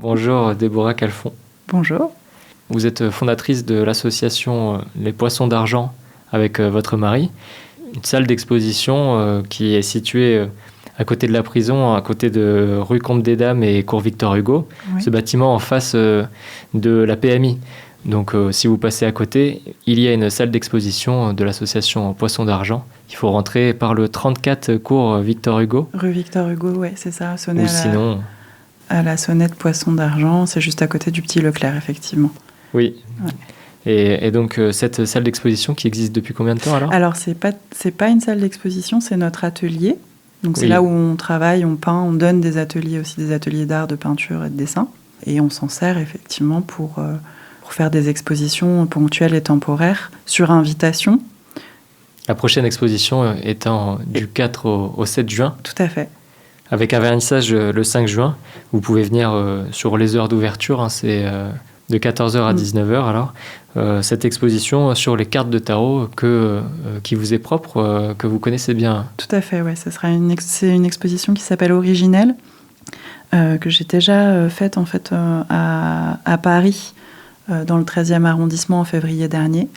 Bonjour Déborah Calfon. Bonjour. Vous êtes fondatrice de l'association Les Poissons d'Argent avec votre mari. Une salle d'exposition qui est située à côté de la prison, à côté de rue Comte des Dames et cours Victor Hugo. Oui. Ce bâtiment en face de la PMI. Donc si vous passez à côté, il y a une salle d'exposition de l'association Poissons d'Argent. Il faut rentrer par le 34 cours Victor Hugo. Rue Victor Hugo, oui, c'est ça. Ou sinon... À la Sonnette Poissons d'Argent, c'est juste à côté du Petit Leclerc, effectivement. Oui. Ouais. Et donc, cette salle d'exposition qui existe depuis combien de temps alors ? Alors, c'est pas une salle d'exposition, c'est notre atelier. Donc, c'est là où on travaille, on peint, on donne des ateliers aussi, des ateliers d'art, de peinture et de dessin. Et on s'en sert effectivement pour faire des expositions ponctuelles et temporaires sur invitation. La prochaine exposition étant du 4 au 7 juin. Tout à fait. Avec un vernissage le 5 juin. Vous pouvez venir sur les heures d'ouverture, c'est de 14h à 19h. Alors, cette exposition sur les cartes de tarot qui vous est propre, que vous connaissez bien. Tout à fait, ouais. C'est une exposition qui s'appelle Originelle, que j'ai déjà faite en fait, à Paris, dans le 13e arrondissement en février dernier.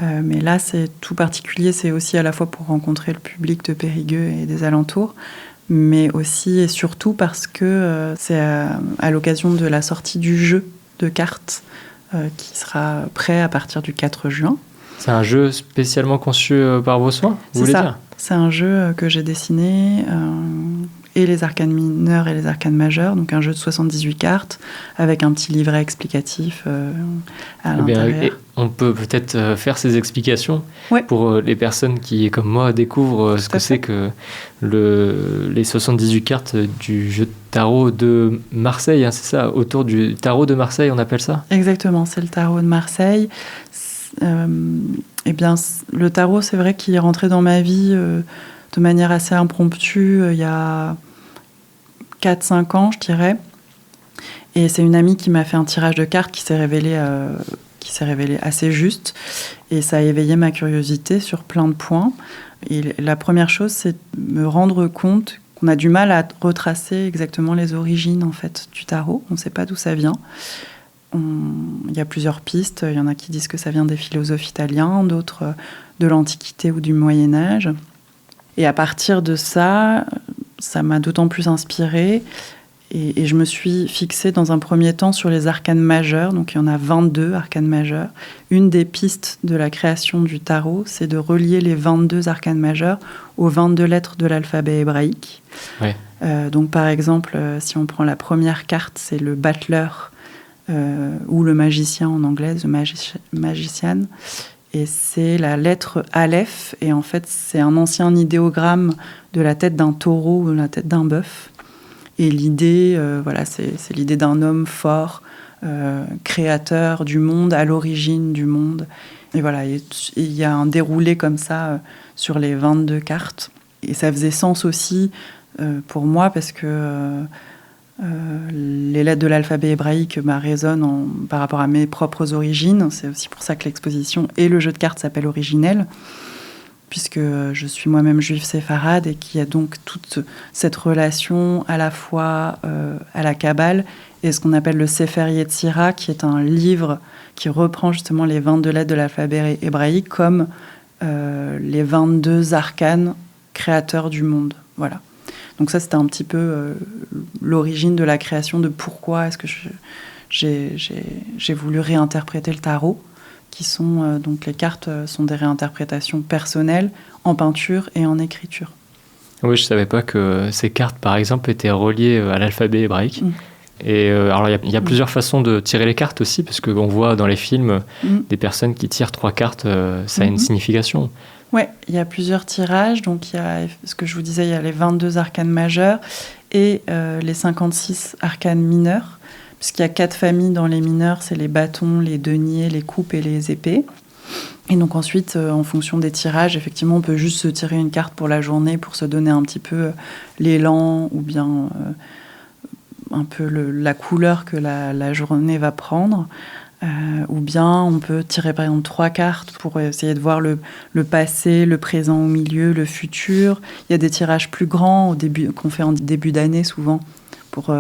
Mais là, c'est tout particulier. C'est aussi à la fois pour rencontrer le public de Périgueux et des alentours, mais aussi et surtout parce que c'est à l'occasion de la sortie du jeu de cartes qui sera prêt à partir du 4 juin. C'est un jeu spécialement conçu par vos soins, vous voulez dire ? C'est un jeu que j'ai dessiné, et les arcanes mineurs et les arcanes majeurs, donc un jeu de 78 cartes, avec un petit livret explicatif à l'intérieur. Et on peut peut-être faire ces explications pour les personnes qui, comme moi, découvrent ce que c'est que les 78 cartes du jeu de tarot de Marseille, hein, c'est ça, autour du tarot de Marseille, on appelle ça ? Exactement, c'est le tarot de Marseille. Eh bien, le tarot, c'est vrai qu'il est rentré dans ma vie de manière assez impromptue il y a 4-5 ans, je dirais. Et c'est une amie qui m'a fait un tirage de cartes qui s'est révélé assez juste. Et ça a éveillé ma curiosité sur plein de points. Et la première chose, c'est de me rendre compte qu'on a du mal à retracer exactement les origines en fait, du tarot. On ne sait pas d'où ça vient. Il y a plusieurs pistes. Il y en a qui disent que ça vient des philosophes italiens, d'autres de l'Antiquité ou du Moyen-Âge. Et à partir de ça, ça m'a d'autant plus inspirée. Et je me suis fixée dans un premier temps sur les arcanes majeures. Donc il y en a 22 arcanes majeures. Une des pistes de la création du tarot, c'est de relier les 22 arcanes majeures aux 22 lettres de l'alphabet hébraïque. Ouais. Donc par exemple, si on prend la première carte, c'est le battleur, ou le magicien en anglais, the magician. Et c'est la lettre Aleph, et en fait c'est un ancien idéogramme de la tête d'un taureau ou de la tête d'un bœuf. Et l'idée, c'est l'idée d'un homme fort, créateur du monde, à l'origine du monde. Et voilà, il y a un déroulé comme ça sur les 22 cartes. Et ça faisait sens aussi pour moi parce que les lettres de l'alphabet hébraïque résonnent par rapport à mes propres origines. C'est aussi pour ça que l'exposition et le jeu de cartes s'appelle Originelle, puisque je suis moi-même juive séfarade et qu'il y a donc toute cette relation à la fois à la Kabbale et ce qu'on appelle le Sefer Yetzira, qui est un livre qui reprend justement les 22 lettres de l'alphabet hébraïque comme les 22 arcanes créateurs du monde. Voilà. Donc ça, c'était un petit peu l'origine de la création, de pourquoi est-ce que j'ai voulu réinterpréter le tarot, qui sont donc les cartes sont des réinterprétations personnelles en peinture et en écriture. Oui, je savais pas que ces cartes, par exemple, étaient reliées à l'alphabet hébraïque. Et alors, il y a plusieurs façons de tirer les cartes aussi, parce qu'on voit dans les films des personnes qui tirent 3 cartes, ça a une signification. Oui, il y a plusieurs tirages. Donc, il y a ce que je vous disais, il y a les 22 arcanes majeures et les 56 arcanes mineurs, puisqu'il y a 4 familles dans les mineurs, c'est les bâtons, les deniers, les coupes et les épées. Et donc ensuite, en fonction des tirages, effectivement, on peut juste se tirer une carte pour la journée pour se donner un petit peu l'élan ou bien un peu la couleur que la journée va prendre. Ou bien on peut tirer par exemple 3 cartes pour essayer de voir le passé, le présent au milieu, le futur. Il y a des tirages plus grands qu'on fait en début d'année souvent pour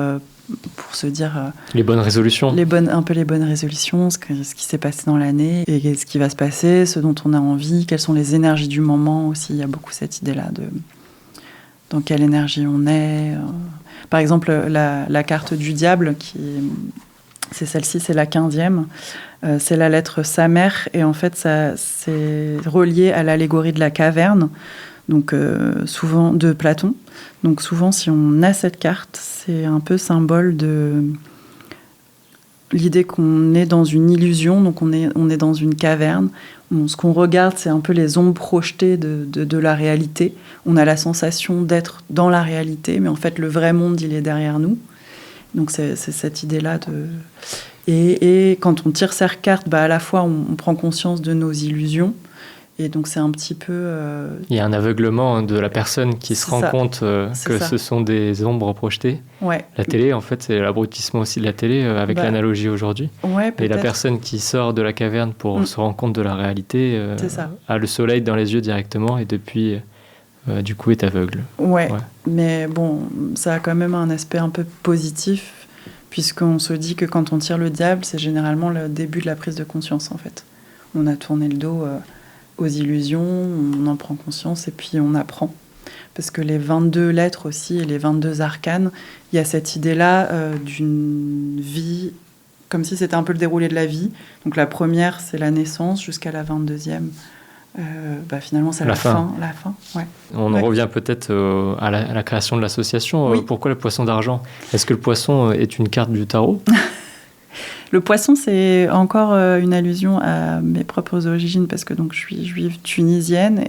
pour se dire les bonnes résolutions. Un peu les bonnes résolutions, ce qui s'est passé dans l'année et ce qui va se passer, ce dont on a envie, quelles sont les énergies du moment aussi. Il y a beaucoup cette idée-là de dans quelle énergie on est. Par exemple, la carte du diable, c'est celle-ci, c'est la 15e. C'est la lettre Samer et en fait, c'est relié à l'allégorie de la caverne, donc souvent de Platon. Donc souvent, si on a cette carte, c'est un peu symbole de l'idée qu'on est dans une illusion, donc on est dans une caverne. Ce qu'on regarde, c'est un peu les ombres projetées de la réalité. On a la sensation d'être dans la réalité, mais en fait, le vrai monde, il est derrière nous. Donc c'est cette idée-là de... Et quand on tire cette carte, à la fois, on prend conscience de nos illusions. Et donc, c'est un petit peu... Il y a un aveuglement de la personne qui se rend compte que ce sont des ombres projetées. Ouais. La télé, en fait, c'est l'abrutissement aussi de la télé, avec l'analogie aujourd'hui. Ouais, et la personne qui sort de la caverne pour se rendre compte de la réalité a le soleil dans les yeux directement et depuis, du coup, est aveugle. Ouais, mais bon, ça a quand même un aspect un peu positif, puisqu'on se dit que quand on tire le diable, c'est généralement le début de la prise de conscience, en fait. On a tourné le dos aux illusions, on en prend conscience et puis on apprend. Parce que les 22 lettres aussi et les 22 arcanes, il y a cette idée-là d'une vie, comme si c'était un peu le déroulé de la vie. Donc la première, c'est la naissance, jusqu'à la 22e. Finalement, c'est la fin. Ouais. On en revient peut-être à la création de l'association. Oui. Pourquoi le poisson d'argent ? Est-ce que le poisson est une carte du tarot ? Le poisson, c'est encore une allusion à mes propres origines, parce que donc, je suis juive tunisienne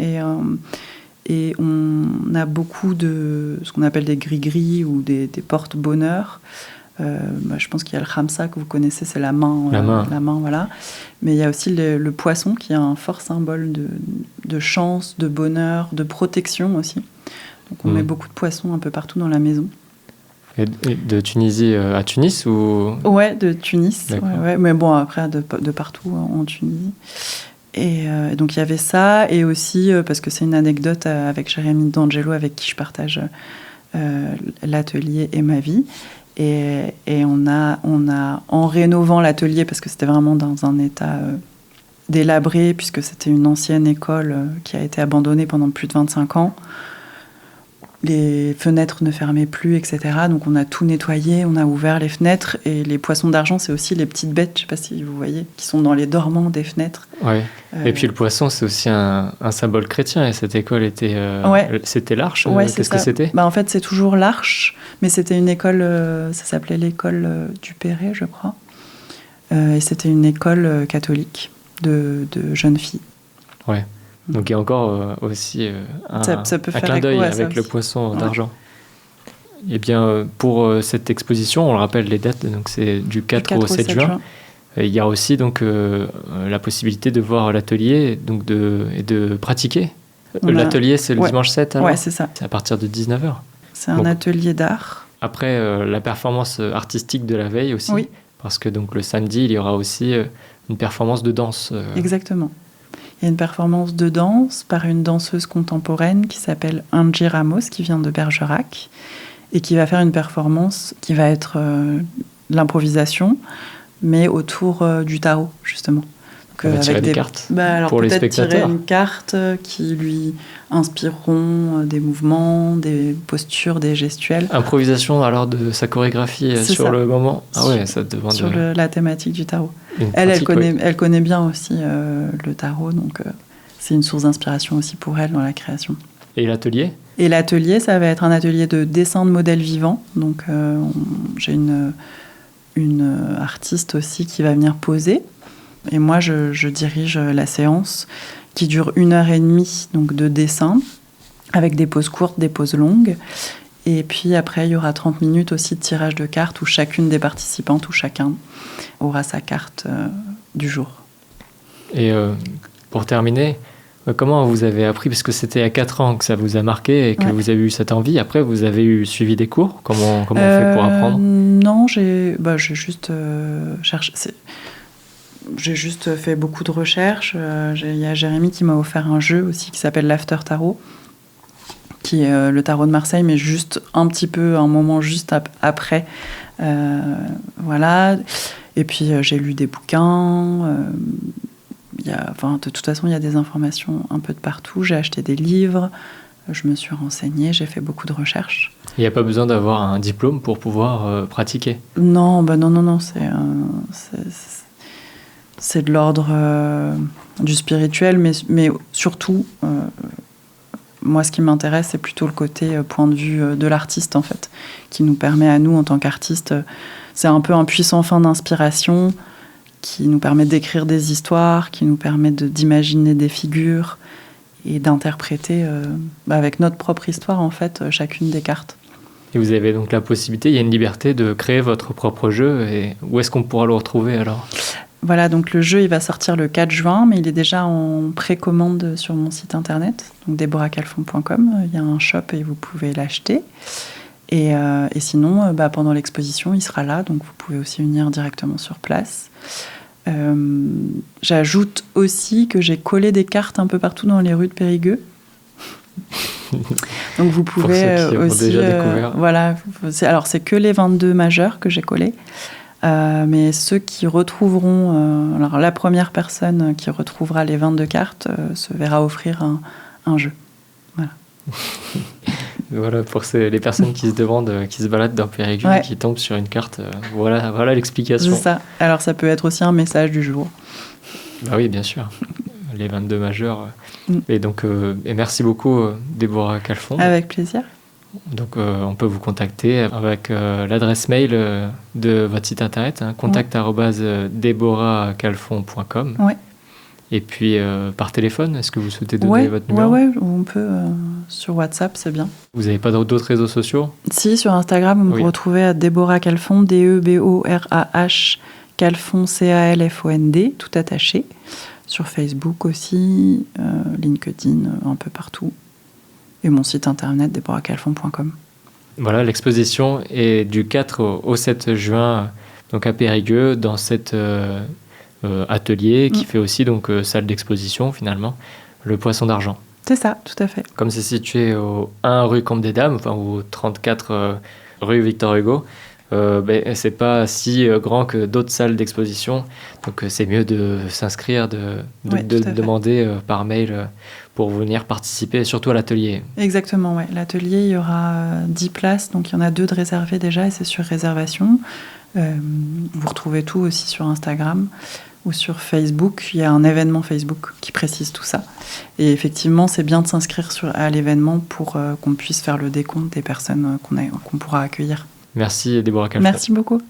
et on a beaucoup de ce qu'on appelle des gris-gris ou des porte-bonheur. Je pense qu'il y a le khamsa que vous connaissez, c'est la main. La main, voilà. Mais il y a aussi le poisson qui est un fort symbole de chance, de bonheur, de protection aussi. Donc on met beaucoup de poissons un peu partout dans la maison. Et de Tunisie à Tunis ou... Ouais, de Tunis. Ouais. Mais bon, après, de partout en Tunisie. Et donc il y avait ça, et aussi, parce que c'est une anecdote avec Jérémy D'Angelo, avec qui je partage l'atelier et ma vie. Et on a, en rénovant l'atelier, parce que c'était vraiment dans un état délabré, puisque c'était une ancienne école qui a été abandonnée pendant plus de 25 ans, les fenêtres ne fermaient plus, etc. Donc on a tout nettoyé, on a ouvert les fenêtres, et les poissons d'argent, c'est aussi les petites bêtes, je ne sais pas si vous voyez, qui sont dans les dormants des fenêtres. Ouais. Et puis le poisson, c'est aussi un symbole chrétien, et cette école était... C'était l'Arche. Qu'est-ce que c'était ? En fait, c'est toujours l'Arche, mais c'était une école, ça s'appelait l'école du Perret, je crois. Et c'était une école catholique de jeunes filles. Ouais. Donc il y a encore aussi un clin d'œil avec le poisson d'argent. Et bien, pour cette exposition, on le rappelle les dates, donc c'est du 4 au 7 juin. Il y a aussi donc la possibilité de voir l'atelier et de pratiquer. L'atelier, c'est le dimanche 7 alors ? Ouais, c'est ça. C'est à partir de 19h. C'est un atelier d'art. Après, la performance artistique de la veille aussi. Oui. Parce que donc, le samedi, il y aura aussi une performance de danse. Exactement. Il y a une performance de danse par une danseuse contemporaine qui s'appelle Angie Ramos, qui vient de Bergerac, et qui va faire une performance qui va être l'improvisation, mais autour du tarot, justement. Donc, avec tirer des cartes pour les spectateurs. Tirer une carte qui lui inspireront des mouvements, des postures, des gestuels. Improvisation alors de sa chorégraphie sur le moment. Ah ouais, ça demande... Sur la thématique du tarot. Elle connaît bien aussi le tarot, donc c'est une source d'inspiration aussi pour elle dans la création. Et l'atelier ? Et l'atelier, ça va être un atelier de dessin de modèles vivants. Donc j'ai une artiste aussi qui va venir poser. Et moi, je dirige la séance qui dure 1h30 donc de dessin, avec des pauses courtes, des pauses longues. Et puis après, il y aura 30 minutes aussi de tirage de cartes où chacune des participantes ou chacun aura sa carte du jour. Et pour terminer, comment vous avez appris, parce que c'était à 4 ans que ça vous a marqué et que vous avez eu cette envie, après vous avez suivi des cours, comment on fait pour apprendre ? Non, j'ai juste cherché... J'ai juste fait beaucoup de recherches. Il y a Jérémy qui m'a offert un jeu aussi qui s'appelle l'After Tarot, qui est le tarot de Marseille, mais juste un petit peu, un moment juste après. Voilà. Et puis j'ai lu des bouquins. De toute façon, il y a des informations un peu de partout. J'ai acheté des livres, je me suis renseignée, j'ai fait beaucoup de recherches. Il n'y a pas besoin d'avoir un diplôme pour pouvoir pratiquer? Non, non. C'est de l'ordre du spirituel, mais surtout, moi, ce qui m'intéresse, c'est plutôt le côté point de vue de l'artiste, en fait, qui nous permet à nous, en tant qu'artistes, c'est un peu un puissant fin d'inspiration qui nous permet d'écrire des histoires, qui nous permet d'imaginer des figures et d'interpréter avec notre propre histoire, en fait, chacune des cartes. Et vous avez donc la possibilité, il y a une liberté de créer votre propre jeu. Et où est-ce qu'on pourra le retrouver alors? Voilà, donc le jeu, il va sortir le 4 juin, mais il est déjà en précommande sur mon site internet, donc deborahcalfon.com. Il y a un shop et vous pouvez l'acheter. Et sinon, pendant l'exposition, il sera là, donc vous pouvez aussi venir directement sur place. J'ajoute aussi que j'ai collé des cartes un peu partout dans les rues de Périgueux. Donc vous pouvez pour ceux qui aussi... ont déjà découvert. Voilà, c'est que les 22 majeurs que j'ai collés. Mais ceux qui retrouveront... alors la première personne qui retrouvera les 22 cartes se verra offrir un jeu. Voilà. Voilà, pour les personnes qui se demandent, qui se baladent dans Périgueux, ouais. Qui tombent sur une carte, voilà l'explication. C'est ça. Alors ça peut être aussi un message du jour. Bah oui, bien sûr. Les 22 majeurs. Et donc, et merci beaucoup, Déborah Calfon. Avec plaisir. Donc, on peut vous contacter avec l'adresse mail de votre site internet, contact@deborahcalfon.com. Ouais. Et puis, par téléphone, est-ce que vous souhaitez donner votre numéro? Ouais, on peut. Sur WhatsApp, c'est bien. Vous n'avez pas d'autres réseaux sociaux? Si, sur Instagram, vous me retrouvez à Déborah Calfon, DEBORAH, Calfon, CALFOND, tout attaché. Sur Facebook aussi, LinkedIn, un peu partout. Et mon site internet, deborahcalfon.com. Voilà, l'exposition est du 4 au 7 juin donc à Périgueux, dans cet atelier qui fait aussi donc, salle d'exposition, finalement, le Poisson d'Argent. C'est ça, tout à fait. Comme c'est situé au 1 rue Comte des Dames, enfin au 34 rue Victor Hugo, c'est pas si grand que d'autres salles d'exposition, donc c'est mieux de s'inscrire, de demander par mail pour venir participer, surtout à l'atelier. Exactement, ouais. L'atelier, il y aura 10 places, donc il y en a 2 de réservées déjà et c'est sur réservation. Vous retrouvez tout aussi sur Instagram ou sur Facebook. Il y a un événement Facebook qui précise tout ça. Et effectivement, c'est bien de s'inscrire à l'événement pour qu'on puisse faire le décompte des personnes qu'on pourra accueillir. Merci Déborah Calfon. Merci beaucoup.